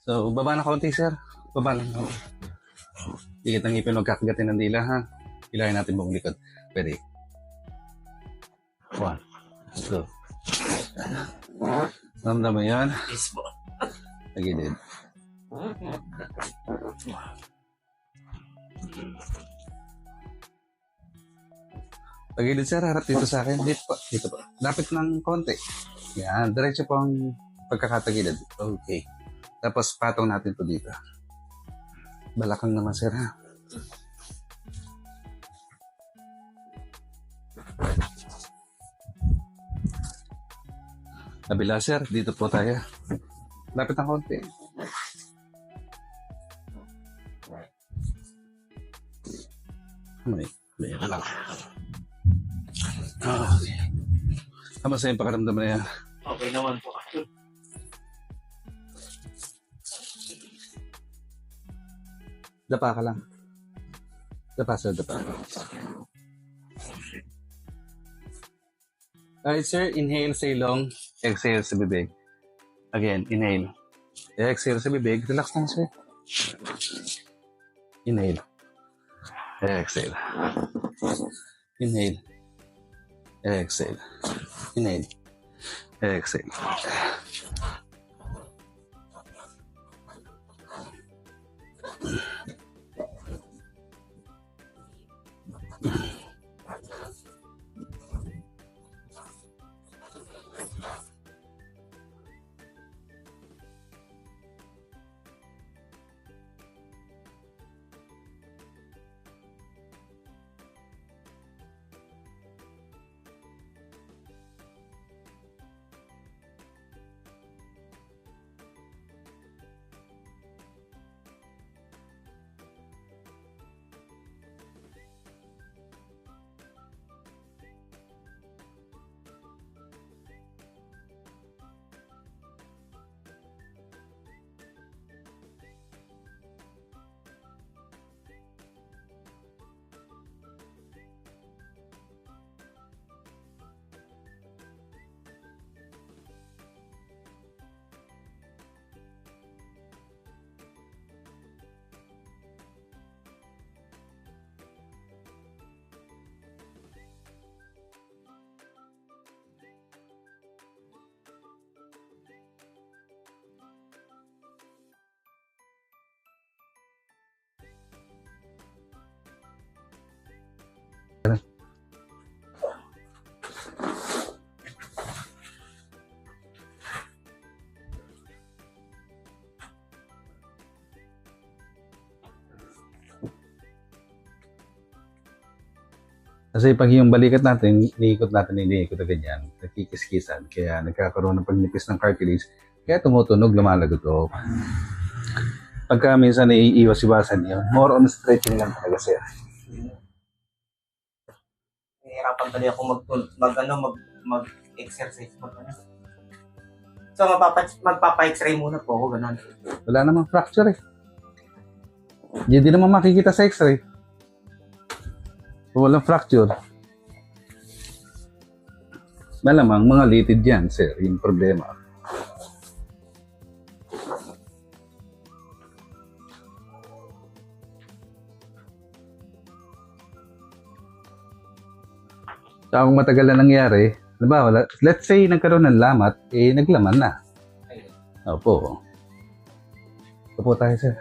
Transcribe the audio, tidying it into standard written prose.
So, baba na kaunti, sir. Baba lang. Higit ang ipin, magkakagatin ng dila, ha? Ilahin natin buong likod. Ready? 1, 2. Ramdam mo yan? Yes po. Tagilid. Tagilid, sir. Harap dito sa akin. Dito pa. Dito pa. Lapit ng konti. Yan. Diretso po ang pagkakatagilid. Okay. Tapos patong natin to dito. Balakang naman, sir, ha? Kabila, sir. Dito po tayo. Lapit ng konti. May lang. Okay. Kamusta yung pakaramdam na yan? Okay naman po. Dapa ka lang. Dapa, sir. Dapa. Alright, sir. Inhale, say long. Exhale sa bibig. Again, inhale. Exhale sa bibig. Relax lang, sir. Inhale. Exhale. Inhale. Exhale. Inhale. Exhale. Kasi pag yung balikat natin, iniikot na ganyan, nagkikis-kisan, kaya nagkakaroon ng pagnipis ng cartilage, kaya tumutunog, lumalagot. Pagka minsan naiiwas-iwasan yun, more on stretching lang talaga, sir. Nahihirapan tuloy ako mag-exercise. So, magpapa-x-ray muna po ako, gano'n. Wala namang fracture eh. Hindi naman makikita sa x-ray. Kung walang fracture, malamang mga litid yan, sir, yung problema. So, kung matagal na nangyari, diba, let's say nagkaroon ng lamat, naglaman na. Opo. Opo tayo, sir.